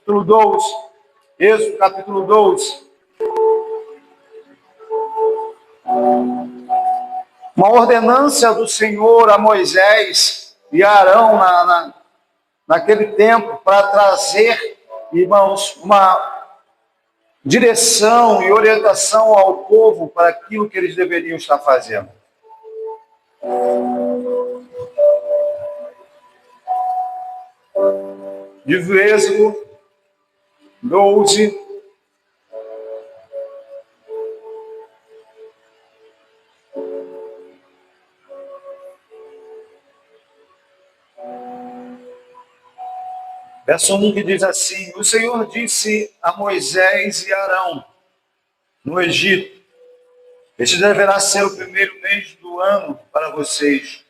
capítulo 12. Êxodo, capítulo 12. Uma ordenança do Senhor a Moisés e a Arão naquele tempo para trazer, irmãos, uma direção e orientação ao povo para aquilo que eles deveriam estar fazendo. De Êxodo 12. Verso 1 que diz assim: o Senhor disse a Moisés e Arão no Egito: este deverá ser o primeiro mês do ano para vocês.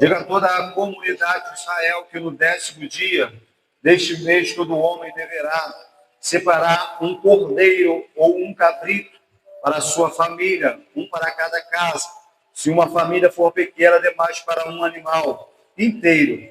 Diga a toda a comunidade de Israel que no 10º dia deste mês todo homem deverá separar um cordeiro ou um cabrito para a sua família, um para cada casa. Se uma família for pequena demais para um animal inteiro,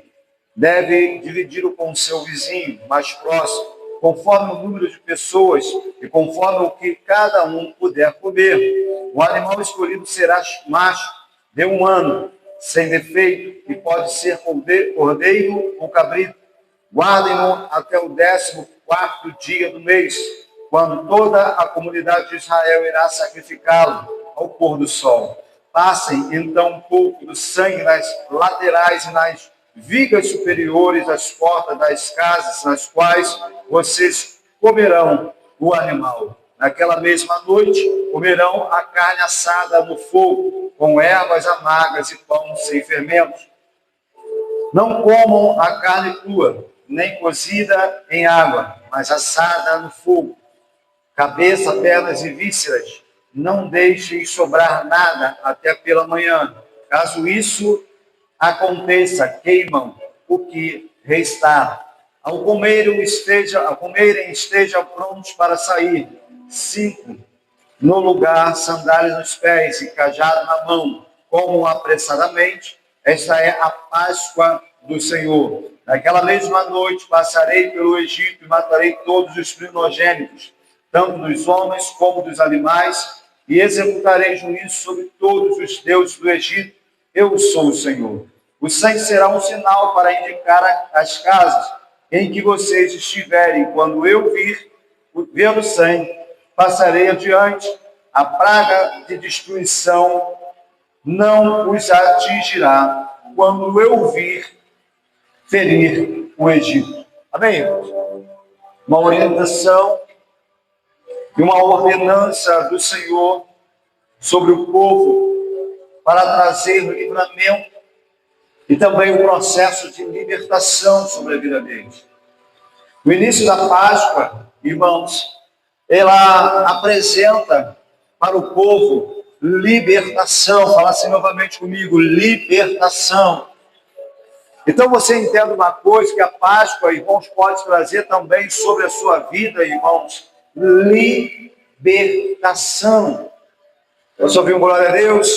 deve dividi-lo com o seu vizinho mais próximo, conforme o número de pessoas e conforme o que cada um puder comer. O animal escolhido será macho de 1 ano, sem defeito, e pode ser cordeiro ou cabrito. Guardem-no até o 14º dia do mês, quando toda a comunidade de Israel irá sacrificá-lo ao pôr do sol. Passem então um pouco do sangue nas laterais e nas vigas superiores das portas das casas nas quais vocês comerão o animal. Naquela mesma noite, comerão a carne assada no fogo, com ervas amargas e pão sem fermentos. Não comam a carne crua, nem cozida em água, mas assada no fogo. Cabeça, pernas e vísceras, não deixem sobrar nada até pela manhã. Caso isso aconteça, queimam o que restar. Ao comerem estejam prontos para sair. 5. No lugar, sandálias nos pés e cajado na mão, comam apressadamente. Esta é a Páscoa do Senhor. Naquela mesma noite passarei pelo Egito e matarei todos os primogênitos, tanto dos homens como dos animais, e executarei juízo sobre todos os deuses do Egito. Eu sou o Senhor. O sangue será um sinal para indicar as casas em que vocês estiverem. Quando eu ver o sangue, passarei adiante. A praga de destruição não os atingirá quando eu vir ferir o Egito. Amém, irmãos? Uma orientação e uma ordenança do Senhor sobre o povo para trazer livramento e também o processo de libertação sobre a vida deles. No início da Páscoa, irmãos, ela apresenta para o povo libertação. Fala assim novamente comigo: libertação. Então você entende uma coisa, que a Páscoa, irmãos, pode trazer também sobre a sua vida, irmãos, libertação. Você ouviu um glória a Deus?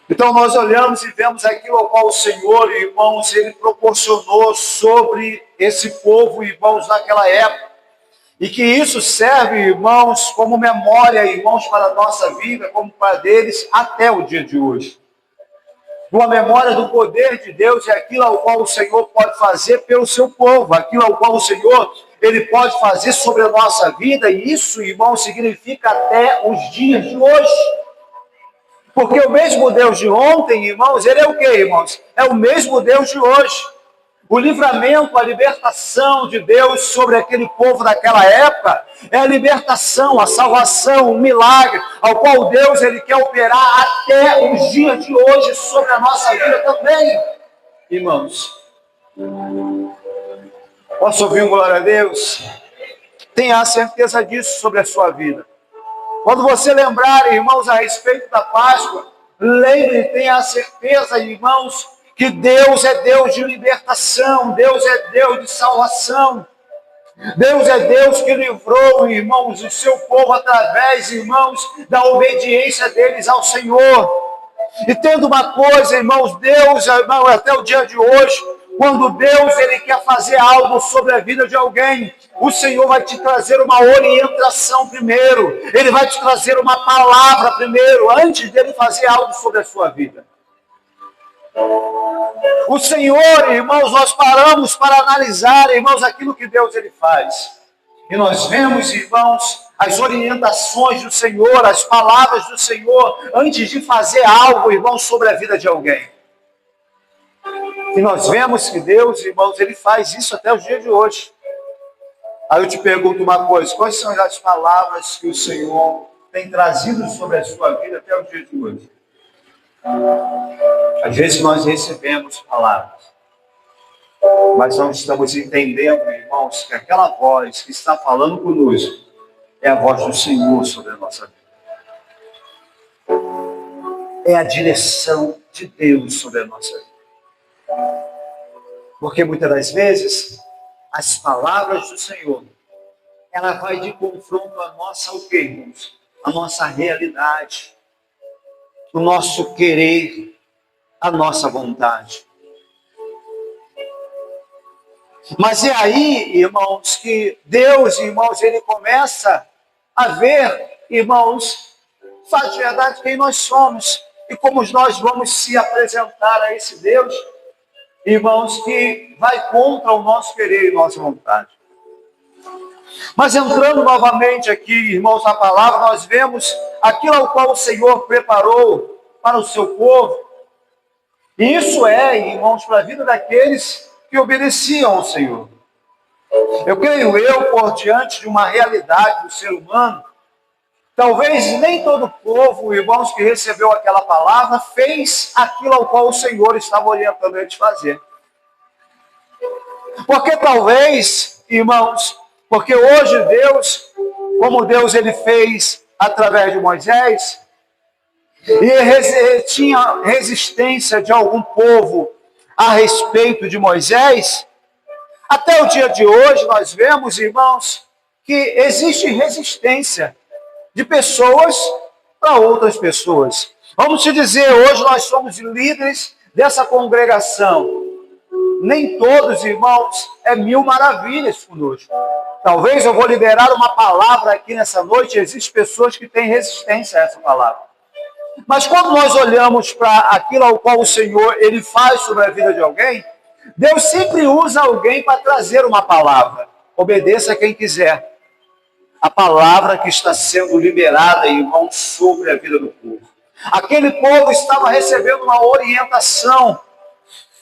Então nós olhamos e vemos aquilo ao qual o Senhor, irmãos, Ele proporcionou sobre esse povo, irmãos, naquela época. E que isso serve, irmãos, como memória, irmãos, para a nossa vida, como para deles, até o dia de hoje. Uma memória do poder de Deus é aquilo ao qual o Senhor pode fazer pelo seu povo, aquilo ao qual o Senhor, Ele pode fazer sobre a nossa vida, e isso, irmãos, significa até os dias de hoje. Porque o mesmo Deus de ontem, irmãos, Ele é o quê, irmãos? É o mesmo Deus de hoje. O livramento, a libertação de Deus sobre aquele povo daquela época é a libertação, a salvação, o milagre, ao qual Deus Ele quer operar até os dias de hoje sobre a nossa vida também, irmãos. Posso ouvir um glória a Deus? Tenha a certeza disso sobre a sua vida. Quando você lembrar, irmãos, a respeito da Páscoa, lembre, tenha a certeza, irmãos, que Deus é Deus de libertação, Deus é Deus de salvação. Deus é Deus que livrou, irmãos, o seu povo através, irmãos, da obediência deles ao Senhor. E tendo uma coisa, irmãos, Deus, irmão, até o dia de hoje, Quando Deus ele quer fazer algo sobre a vida de alguém, o Senhor vai te trazer uma orientação primeiro. Ele vai te trazer uma palavra primeiro, antes dele fazer algo sobre a sua vida. O Senhor, irmãos, nós paramos para analisar, irmãos, aquilo que Deus ele faz. E nós vemos, irmãos, as orientações do Senhor, as palavras do Senhor, antes de fazer algo, irmãos, sobre a vida de alguém. E nós vemos que Deus, irmãos, ele faz isso até o dia de hoje. Aí eu te pergunto uma coisa: quais são as palavras que o Senhor tem trazido sobre a sua vida até o dia de hoje? Às vezes nós recebemos palavras, mas não estamos entendendo, irmãos, que aquela voz que está falando conosco é a voz do Senhor sobre a nossa vida. É a direção de Deus sobre a nossa vida. Porque muitas das vezes, as palavras do Senhor, ela vai de confronto à nossa, o quê, irmãos? A nossa realidade, o nosso querer, a nossa vontade. Mas é aí, irmãos, que Deus, irmãos, ele começa a ver, irmãos, faz de verdade quem nós somos e como nós vamos se apresentar a esse Deus, irmãos, que vai contra o nosso querer e nossa vontade. Mas entrando novamente aqui, irmãos, na palavra, nós vemos aquilo ao qual o Senhor preparou para o seu povo. E isso é, irmãos, para a vida daqueles que obedeciam ao Senhor. Eu creio por diante de uma realidade do ser humano, talvez nem todo o povo, irmãos, que recebeu aquela palavra, fez aquilo ao qual o Senhor estava orientando ele de fazer. Porque talvez, irmãos, porque hoje Deus, como Deus ele fez através de Moisés, e tinha resistência de algum povo a respeito de Moisés, até o dia de hoje nós vemos, irmãos, que existe resistência de pessoas para outras pessoas. Vamos te dizer, hoje nós somos líderes dessa congregação. Nem todos, irmãos, é mil maravilhas conosco. Talvez eu vou liberar uma palavra aqui nessa noite, existem pessoas que têm resistência a essa palavra. Mas quando nós olhamos para aquilo ao qual o Senhor ele faz sobre a vida de alguém, Deus sempre usa alguém para trazer uma palavra. Obedeça a quem quiser. A palavra que está sendo liberada, irmãos, sobre a vida do povo. Aquele povo estava recebendo uma orientação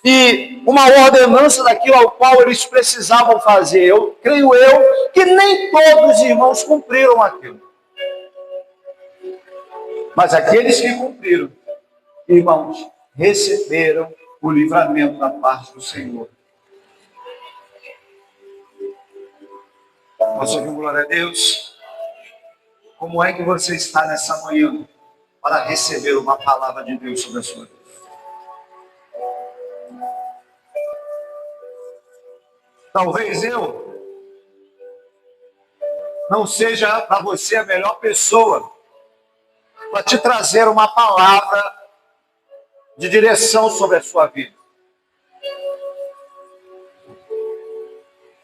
e uma ordenança daquilo ao qual eles precisavam fazer. Eu creio que nem todos os irmãos cumpriram aquilo. Mas aqueles que cumpriram, irmãos, receberam o livramento da parte do Senhor. Posso ouvir glória a Deus? Como é que você está nessa manhã para receber uma palavra de Deus sobre a sua vida? Talvez eu não seja para você a melhor pessoa para te trazer uma palavra de direção sobre a sua vida.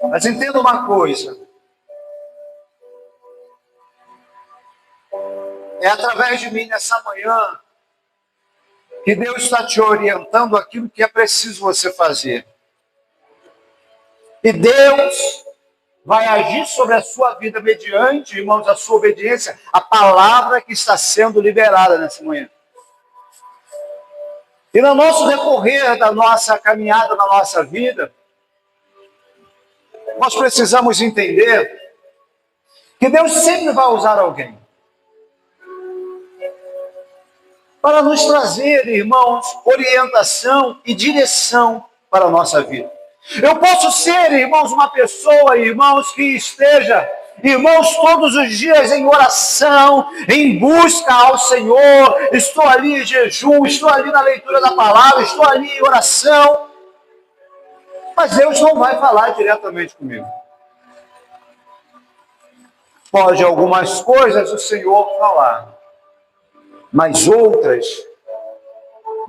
Mas entenda uma coisa. É através de mim nessa manhã que Deus está te orientando aquilo que é preciso você fazer. E Deus vai agir sobre a sua vida mediante, irmãos, a sua obediência, a palavra que está sendo liberada nessa manhã. E no nosso decorrer da nossa caminhada, na nossa vida, nós precisamos entender que Deus sempre vai usar alguém para nos trazer, irmãos, orientação e direção para a nossa vida. Eu posso ser, irmãos, uma pessoa, irmãos, que esteja, irmãos, todos os dias em oração, em busca ao Senhor, estou ali em jejum, estou ali na leitura da palavra, estou ali em oração, mas Deus não vai falar diretamente comigo. Pode algumas coisas o Senhor falar, mas outras,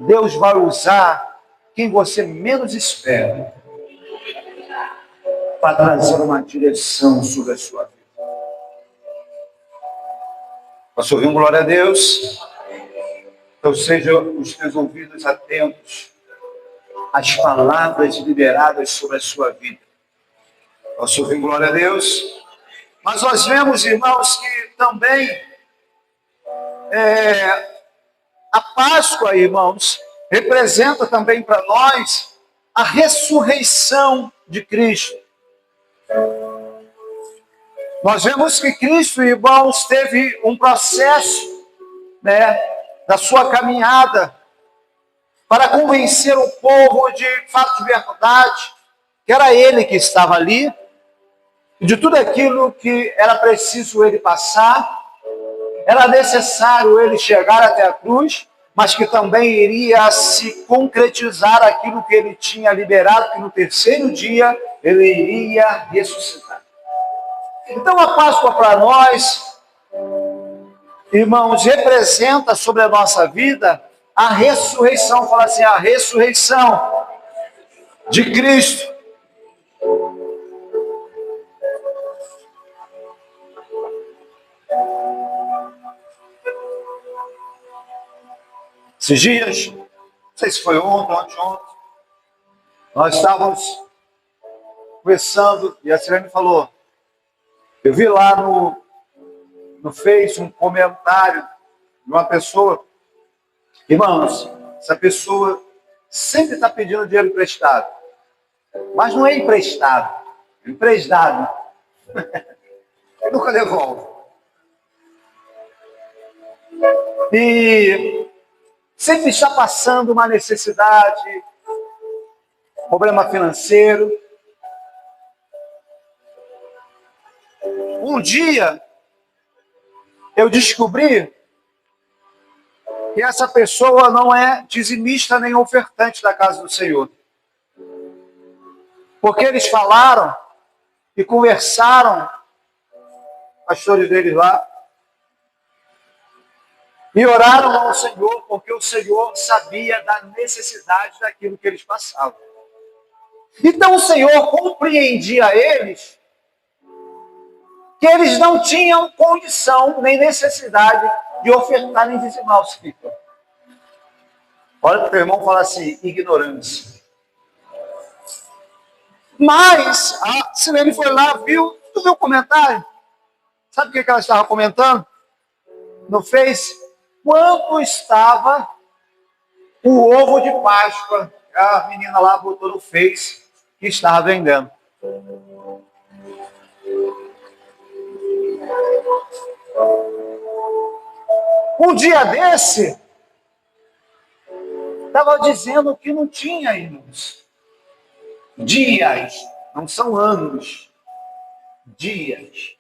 Deus vai usar quem você menos espera, para trazer uma direção sobre a sua vida. Posso ouvir um glória a Deus? Então sejam os teus ouvidos atentos às palavras liberadas sobre a sua vida. Posso ouvir um glória a Deus? Mas nós vemos, irmãos, que também a Páscoa, irmãos, representa também para nós a ressurreição de Cristo. Nós vemos que Cristo, irmãos, teve um processo, da sua caminhada para convencer o povo de fato de verdade, que era Ele que estava ali, e de tudo aquilo que era preciso Ele passar, era necessário Ele chegar até a cruz, mas que também iria se concretizar aquilo que Ele tinha liberado, que no terceiro dia Ele iria ressuscitar. Então a Páscoa para nós, irmãos, representa sobre a nossa vida a ressurreição. Fala assim, a ressurreição de Cristo. Esses dias, não sei se foi ontem, nós estávamos conversando e a Sirene falou, eu vi lá no Face um comentário de uma pessoa, irmãos, essa pessoa sempre está pedindo dinheiro emprestado, mas não é emprestado, é emprestado. Eu nunca devolve. E sempre está passando uma necessidade, problema financeiro. Um dia, eu descobri que essa pessoa não é dizimista nem ofertante da casa do Senhor. Porque eles falaram e conversaram, pastores deles lá, e oraram ao Senhor, porque o Senhor sabia da necessidade daquilo que eles passavam. Então o Senhor compreendia eles, que eles não tinham condição nem necessidade de ofertar nem dizimar o Senhor. Olha para o teu irmão e fala assim, ignorância. Mas a Silene foi lá, viu, tu viu o comentário? Sabe o que ela estava comentando? No Face, quanto estava o ovo de Páscoa? A menina lá botou no Face que estava vendendo. Um dia desse, estava dizendo que não tinha, irmãos. Dias, não são anos. Dias.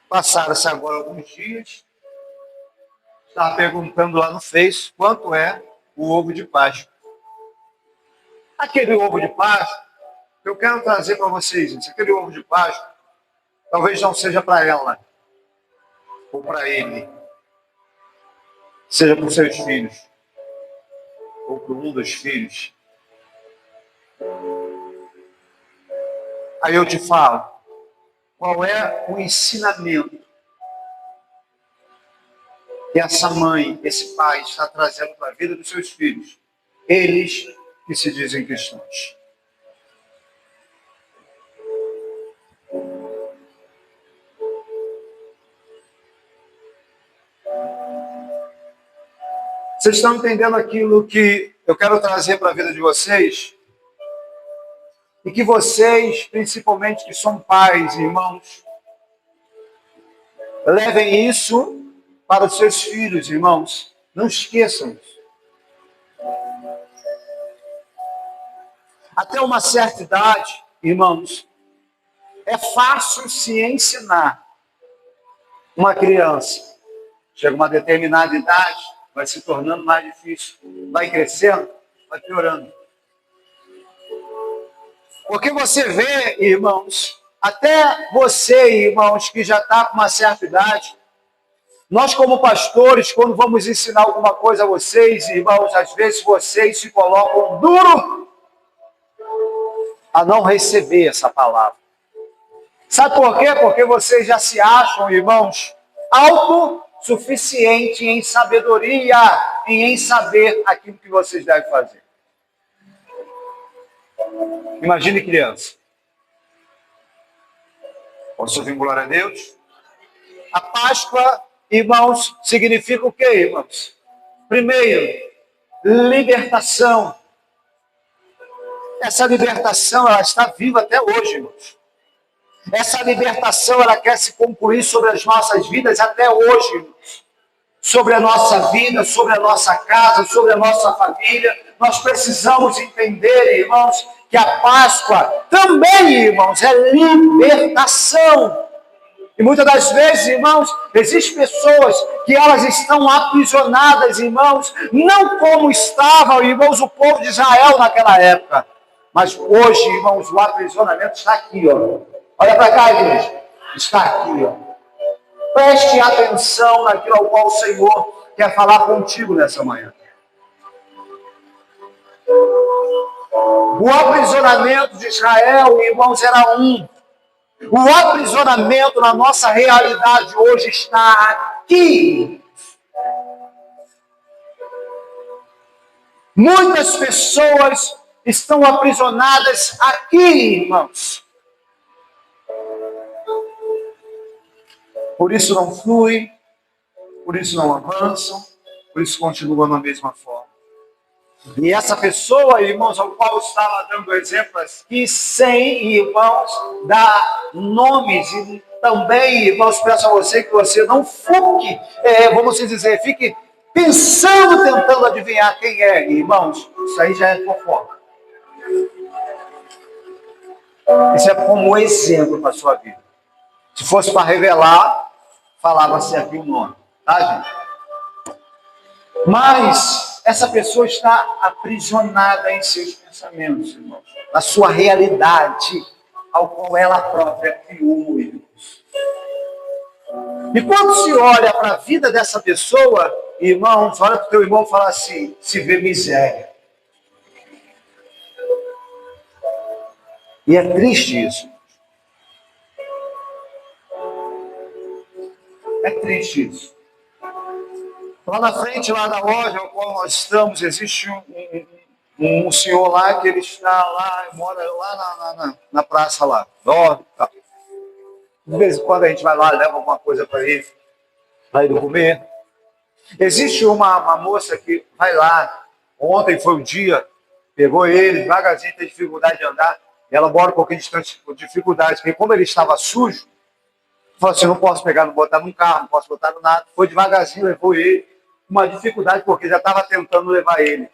Passaram-se agora alguns dias. Estava perguntando lá no Face quanto é o ovo de Páscoa. Aquele ovo de Páscoa, eu quero trazer para vocês, gente, aquele ovo de Páscoa, talvez não seja para ela, ou para ele, seja para os seus filhos, ou para um dos filhos. Aí eu te falo, qual é o ensinamento que essa mãe, esse pai está trazendo para a vida dos seus filhos? Eles que se dizem cristãos. Vocês estão entendendo aquilo que eu quero trazer para a vida de vocês? E que vocês, principalmente que são pais e irmãos, levem isso para os seus filhos, irmãos. Não esqueçam isso. Até uma certa idade, irmãos, é fácil se ensinar uma criança. Chega uma determinada idade, vai se tornando mais difícil. Vai crescendo, vai piorando. Porque você vê, irmãos, até você, irmãos, que já está com uma certa idade, Nós, como pastores, quando vamos ensinar alguma coisa a vocês, irmãos, às vezes vocês se colocam duro a não receber essa palavra. Sabe por quê? Porque vocês já se acham, irmãos, autossuficientes em sabedoria e em saber aquilo que vocês devem fazer. Imagine criança. Posso ouvir glória a Deus? A Páscoa, irmãos, significa o quê, irmãos? Primeiro, libertação. Essa libertação, ela está viva até hoje, irmãos. Essa libertação, ela quer se concluir sobre as nossas vidas até hoje, irmãos. Sobre a nossa vida, sobre a nossa casa, sobre a nossa família. Nós precisamos entender, irmãos, que a Páscoa também, irmãos, é libertação. E muitas das vezes, irmãos, existem pessoas que elas estão aprisionadas, irmãos, não como estava, irmãos, o povo de Israel naquela época. Mas hoje, irmãos, o aprisionamento está aqui, ó. Olha para cá, igreja. Está aqui, ó. Preste atenção naquilo ao qual o Senhor quer falar contigo nessa manhã. O aprisionamento de Israel, irmãos, era um. O aprisionamento na nossa realidade hoje está aqui. Muitas pessoas estão aprisionadas aqui, irmãos. Por isso não fluem, por isso não avançam, por isso continuam da mesma forma. E essa pessoa, irmãos, ao qual estava dando exemplos aqui, sem, irmãos, dar nomes, e também, irmãos, peço a você que você não fique, vamos dizer, fique pensando, tentando adivinhar quem é, irmãos. Isso aí já é fofoca. Isso é como exemplo para a sua vida. Se fosse para revelar, falava-se aqui o nome, tá, gente? Mas essa pessoa está aprisionada em seus pensamentos, irmãos, na sua realidade, ao qual ela própria criou, irmãos. E quando se olha para a vida dessa pessoa, irmãos, olha para o teu irmão e fala assim, se vê miséria. E é triste isso. É triste isso. Lá na frente, lá na loja ao qual nós estamos, existe um senhor lá que ele está lá, mora lá na praça lá. Dorme, tá. De vez em quando a gente vai lá, leva alguma coisa para ele comer. Existe uma moça que vai lá, ontem foi o dia, pegou ele, devagarzinho, tem dificuldade de andar, e ela mora um pouquinho distante, com dificuldade, porque como ele estava sujo, falou assim, não posso pegar, não botar num carro, não posso botar no nada. Foi devagarzinho, levou ele. Uma dificuldade, porque já estava tentando levar ele.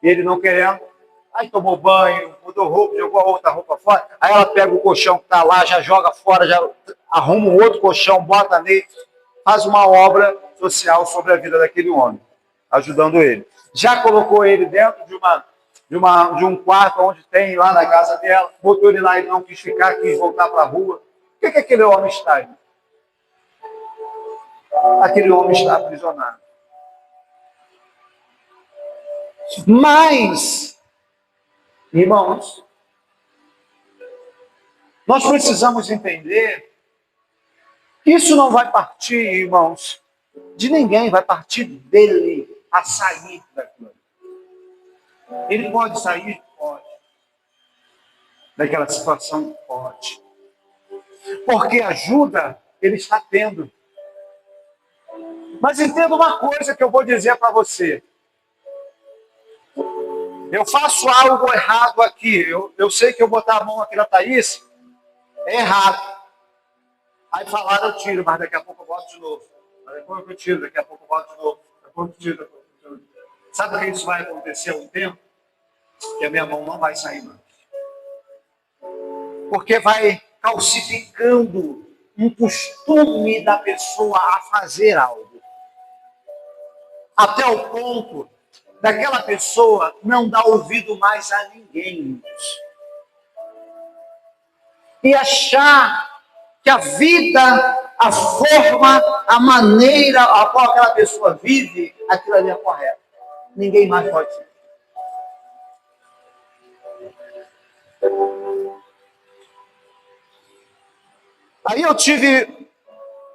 Ele não querendo. Aí tomou banho, mudou roupa, jogou a outra roupa fora. Aí ela pega o colchão que está lá, já joga fora, já arruma um outro colchão, bota nele. Faz uma obra social sobre a vida daquele homem, ajudando ele. Já colocou ele dentro de um quarto onde tem lá na casa dela. Botou ele lá e não quis ficar, quis voltar para a rua. O que aquele homem está aí? Aquele homem está aprisionado. Mas, irmãos, nós precisamos entender que isso não vai partir, irmãos, de ninguém, vai partir dele a sair daquilo. Ele pode sair? Pode. Daquela situação? Pode. Porque ajuda ele está tendo. Mas entenda uma coisa que eu vou dizer para você. Eu faço algo errado aqui. Eu sei que eu botar a mão aqui na Thaís é errado. Aí falaram, eu tiro, mas daqui a pouco eu boto de novo. Mas depois eu tiro, daqui a pouco eu boto de novo. Depois eu tiro, depois eu tiro. Sabe o que isso vai acontecer há um tempo? Que a minha mão não vai sair mais. Porque vai calcificando um costume da pessoa a fazer algo. Até o ponto daquela pessoa não dar ouvido mais a ninguém. E achar que a vida a forma, a maneira a qual aquela pessoa vive, aquilo ali é correto. Ninguém mais pode ser. Aí eu tive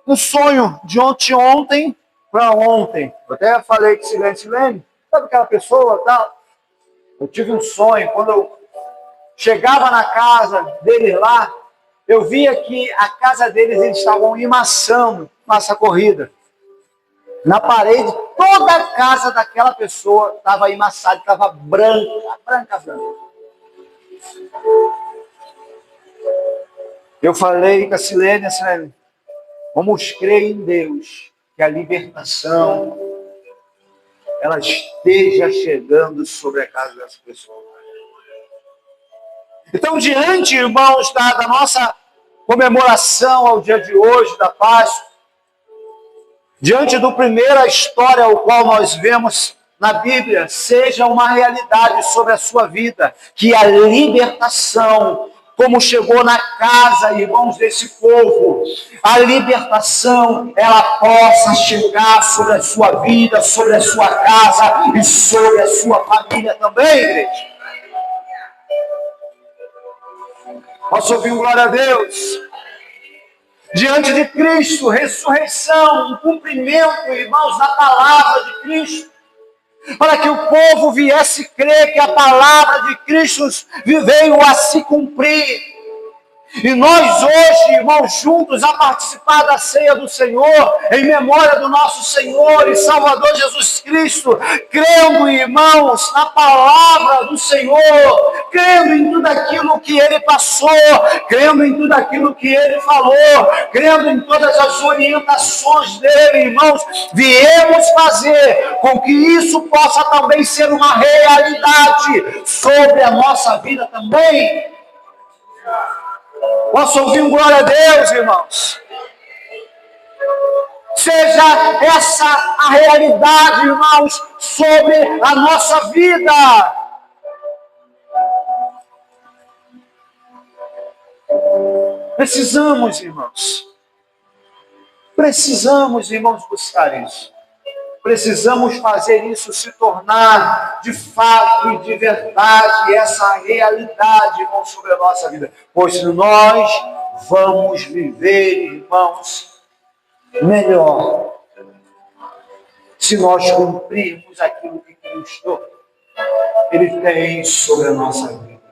um sonho de ontem para ontem. Eu até falei com Silene, sabe aquela pessoa tal? Eu tive um sonho, quando eu chegava na casa deles lá, eu via que a casa deles, eles estavam emassando massa corrida. Na parede, toda a casa daquela pessoa estava emassada, estava branca. Eu falei com a Silene, vamos crer em Deus, que a libertação ela esteja chegando sobre a casa dessa pessoa. Então, diante, irmãos, da nossa comemoração ao dia de hoje, da Páscoa, diante do primeira história ao qual nós vemos na Bíblia, seja uma realidade sobre a sua vida, que a libertação, como chegou na casa, irmãos, desse povo, a libertação, ela possa chegar sobre a sua vida, sobre a sua casa e sobre a sua família também, igreja. Posso ouvir um glória a Deus? Diante de Cristo, ressurreição, um cumprimento, irmãos, da palavra de Cristo, para que o povo viesse crer que a palavra de Cristo veio a se cumprir. E nós hoje, irmãos, juntos a participar da ceia do Senhor, em memória do nosso Senhor e Salvador Jesus Cristo, crendo, irmãos, na palavra do Senhor, crendo em tudo aquilo que Ele passou, crendo em tudo aquilo que Ele falou, crendo em todas as orientações dEle, irmãos, viemos fazer com que isso possa também ser uma realidade sobre a nossa vida também. Posso ouvir um glória a Deus, irmãos? Seja essa a realidade, irmãos, sobre a nossa vida. Precisamos, irmãos, buscar isso. Precisamos fazer isso se tornar de fato e de verdade essa realidade, irmãos, sobre a nossa vida. Pois nós vamos viver, irmãos, melhor se nós cumprirmos aquilo que Cristo Ele tem sobre a nossa vida.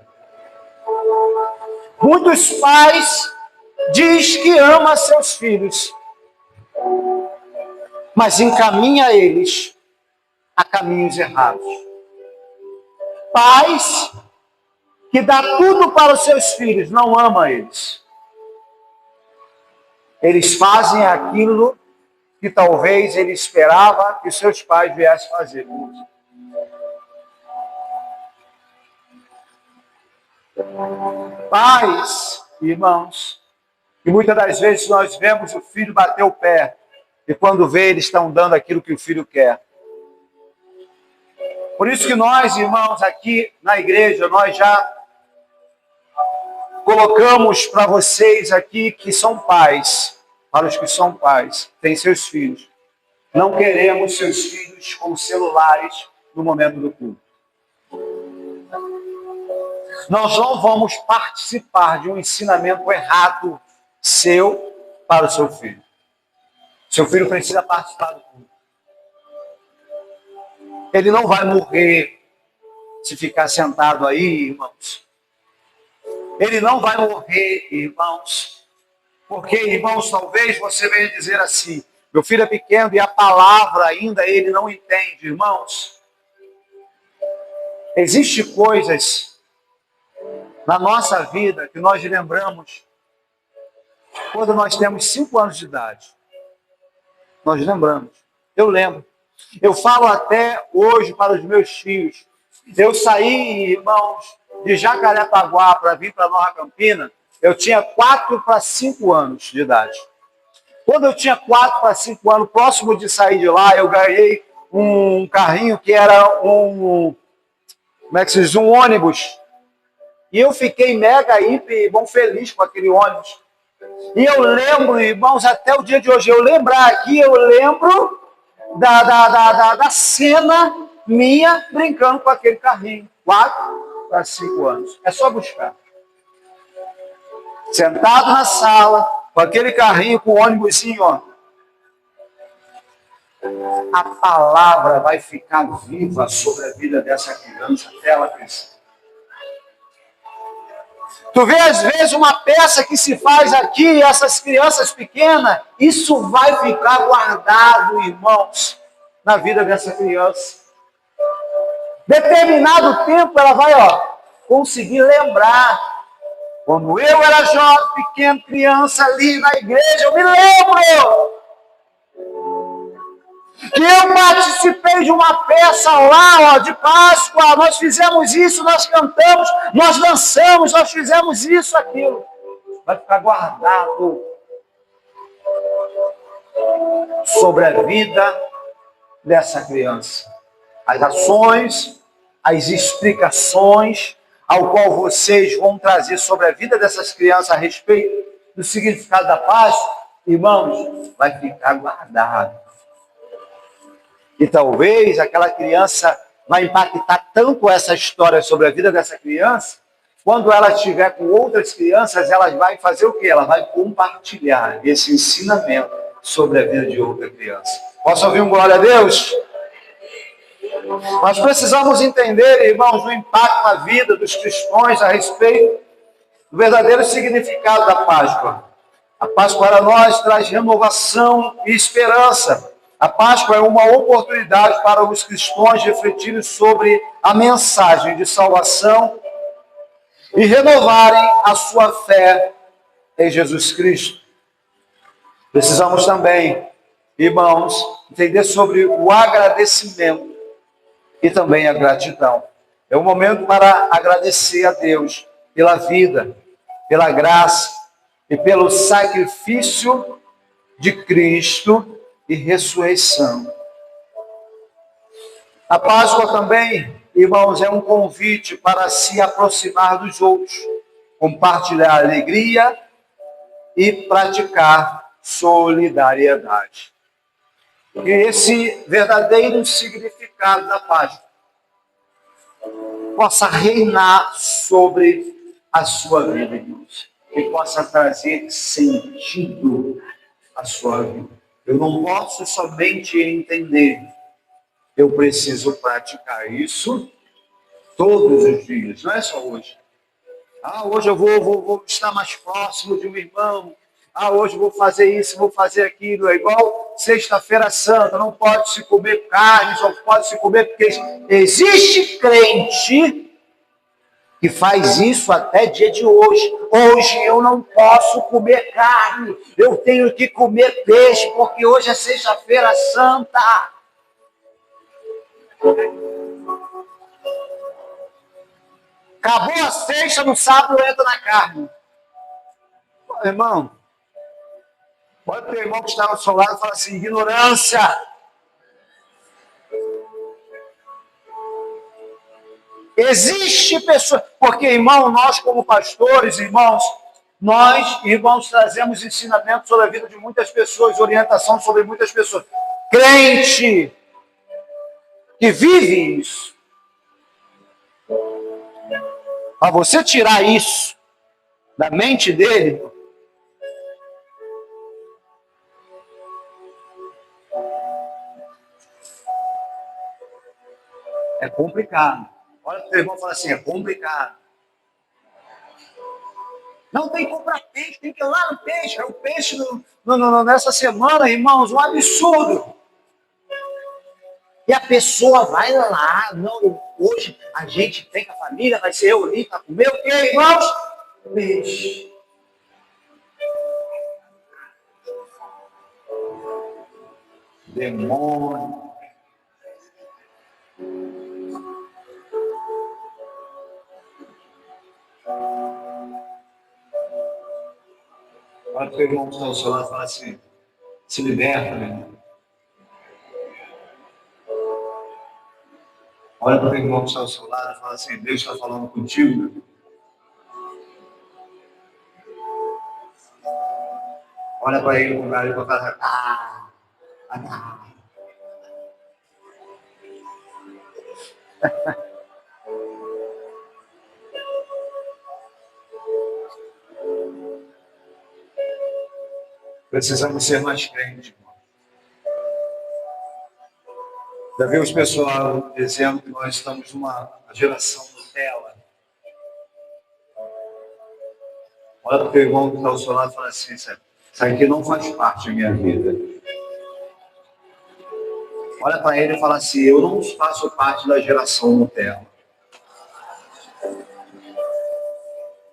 Muitos pais dizem que amam seus filhos, mas encaminha eles a caminhos errados. Pais que dá tudo para os seus filhos, não ama eles. Eles fazem aquilo que talvez ele esperava que seus pais viessem fazer. Pais, irmãos, que muitas das vezes nós vemos o filho bater o pé, e quando vê, eles estão dando aquilo que o filho quer. Por isso que nós, irmãos, aqui na igreja, nós já colocamos para vocês aqui que são pais, para os que são pais, têm seus filhos. Não queremos seus filhos com celulares no momento do culto. Nós não vamos participar de um ensinamento errado seu para o seu filho. Seu filho precisa participar do culto. Ele não vai morrer se ficar sentado aí, irmãos. Ele não vai morrer, irmãos. Porque, irmãos, talvez você venha dizer assim, meu filho é pequeno e a palavra ainda ele não entende, irmãos. Existem coisas na nossa vida que nós lembramos quando nós temos 5 anos de idade. Nós lembramos. Eu lembro. Eu falo até hoje para os meus filhos. Eu saí, irmãos, de Jacarepaguá para vir para Nova Campina, eu tinha 4 para 5 anos de idade. Quando eu tinha 4 para 5 anos, próximo de sair de lá, eu ganhei um carrinho que era um ônibus. E eu fiquei mega, hiper, bom, feliz com aquele ônibus. E eu lembro, irmãos, até o dia de hoje, eu lembrar aqui, eu lembro da cena minha brincando com aquele carrinho. 4 para 5 anos. É só buscar. Sentado na sala, com aquele carrinho, com o ônibusinho, ó. A palavra vai ficar viva sobre a vida dessa criança até ela crescer. Tu vê, às vezes, uma peça que se faz aqui, essas crianças pequenas, isso vai ficar guardado, irmãos, na vida dessa criança. Determinado tempo ela vai, conseguir lembrar. Quando eu era jovem, pequeno, criança, ali na igreja, eu me lembro que eu participei de uma peça lá, de Páscoa, nós fizemos isso, nós cantamos, nós dançamos, nós fizemos isso, aquilo. Vai ficar guardado sobre a vida dessa criança. As ações, as explicações, ao qual vocês vão trazer sobre a vida dessas crianças a respeito do significado da Páscoa, irmãos, vai ficar guardado. E talvez aquela criança vai impactar tanto essa história sobre a vida dessa criança, quando ela estiver com outras crianças, ela vai fazer o quê? Ela vai compartilhar esse ensinamento sobre a vida de outra criança. Posso ouvir um glória a Deus? Nós precisamos entender, irmãos, o impacto na vida dos cristãos a respeito do verdadeiro significado da Páscoa. A Páscoa para nós traz renovação e esperança. A Páscoa é uma oportunidade para os cristãos refletirem sobre a mensagem de salvação e renovarem a sua fé em Jesus Cristo. Precisamos também, irmãos, entender sobre o agradecimento e também a gratidão. É um momento para agradecer a Deus pela vida, pela graça e pelo sacrifício de Cristo e ressurreição. A Páscoa também, irmãos, é um convite para se aproximar dos outros, compartilhar a alegria e praticar solidariedade. E esse verdadeiro significado da Páscoa possa reinar sobre a sua vida, irmãos, e possa trazer sentido à sua vida. Eu não posso somente entender, eu preciso praticar isso todos os dias, não é só hoje. Hoje eu vou estar mais próximo de um irmão. Hoje eu vou fazer isso, vou fazer aquilo. É igual Sexta-feira Santa, não pode se comer carne, só pode se comer porque existe crente que faz isso até dia de hoje. Hoje eu não posso comer carne, eu tenho que comer peixe, porque hoje é Sexta-feira Santa. Acabou a sexta, no sábado entra na carne. Pô, irmão, olha o teu irmão que está ao seu lado e fala assim: ignorância. Existe pessoa, porque, irmão, nós como pastores, irmãos, trazemos ensinamento sobre a vida de muitas pessoas, orientação sobre muitas pessoas. Crente que vive isso. Para você tirar isso da mente dele, é complicado. Olha o teu irmão e fala assim: é complicado. Não tem que comprar peixe, tem que ir lá no peixe. É o peixe nessa semana, irmãos, um absurdo. E a pessoa vai lá, não, hoje a gente tem com a família, vai ser eu ali para comer o quê, irmãos? Peixe. Demônio. Olha o teu irmão que está ao seu lado e fala assim: se liberta, meu irmão. Olha para o teu irmão que está ao seu lado e fala assim: Deus está falando contigo, meu irmão. Olha para ele com cara e fala, precisamos ser mais crentes, irmão. Já viu os pessoal dizendo que nós estamos numa geração Nutella? Olha para o teu irmão que está ao seu lado e fala assim, isso aqui não faz parte da minha vida. Olha para ele e fala assim, eu não faço parte da geração Nutella.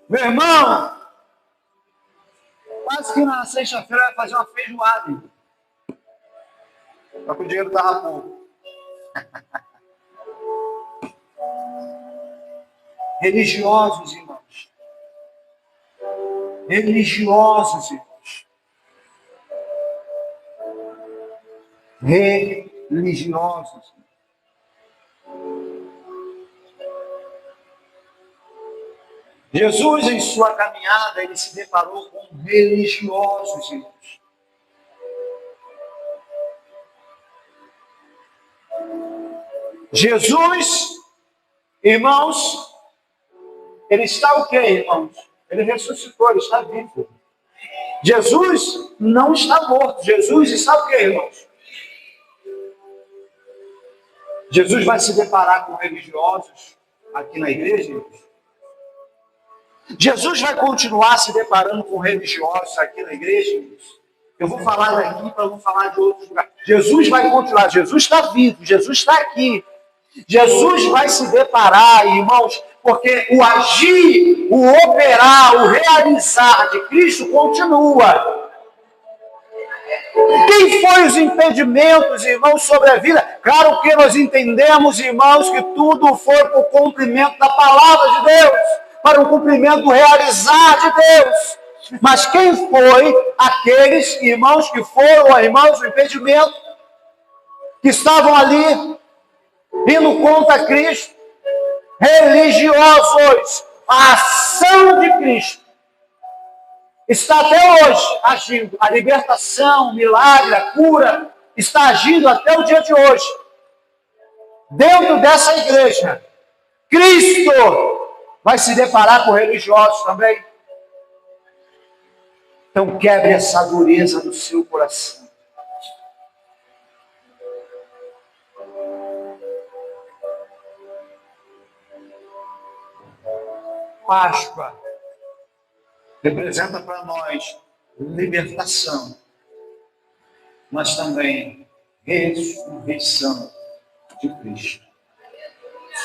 Meu irmão, quase que na sexta-feira vai fazer uma feijoada. Só que o dinheiro estava pouco. Religiosos, irmãos. Religiosos, irmãos. Religiosos. Jesus, em sua caminhada, ele se deparou com religiosos, irmãos. Jesus, irmãos, ele está o quê, irmãos? Ele ressuscitou, ele está vivo. Jesus não está morto. Jesus está o quê, irmãos? Jesus vai se deparar com religiosos aqui na igreja, irmãos? Jesus vai continuar se deparando com religiosos aqui na igreja, irmãos? Eu vou falar daqui para não falar de outros lugares. Jesus vai continuar. Jesus está vivo. Jesus está aqui. Jesus vai se deparar, irmãos, porque o agir, o operar, o realizar de Cristo continua. Quem foi os impedimentos, irmãos, sobre a vida? Claro que nós entendemos, irmãos, que tudo foi para o cumprimento da palavra de Deus, para o cumprimento do realizar de Deus. Mas quem foi aqueles irmãos que foram, irmãos, o impedimento, que estavam ali, indo contra Cristo? Religiosos. A ação de Cristo está até hoje agindo. A libertação, o milagre, a cura está agindo até o dia de hoje. Dentro dessa igreja, Cristo vai se deparar com religiosos também. Então quebre essa dureza do seu coração. Páscoa representa para nós libertação, mas também ressurreição de Cristo.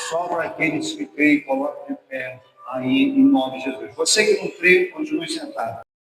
Só para aqueles que creem, coloquem de pé aí em nome de Jesus. Você que não crê, continue sentado.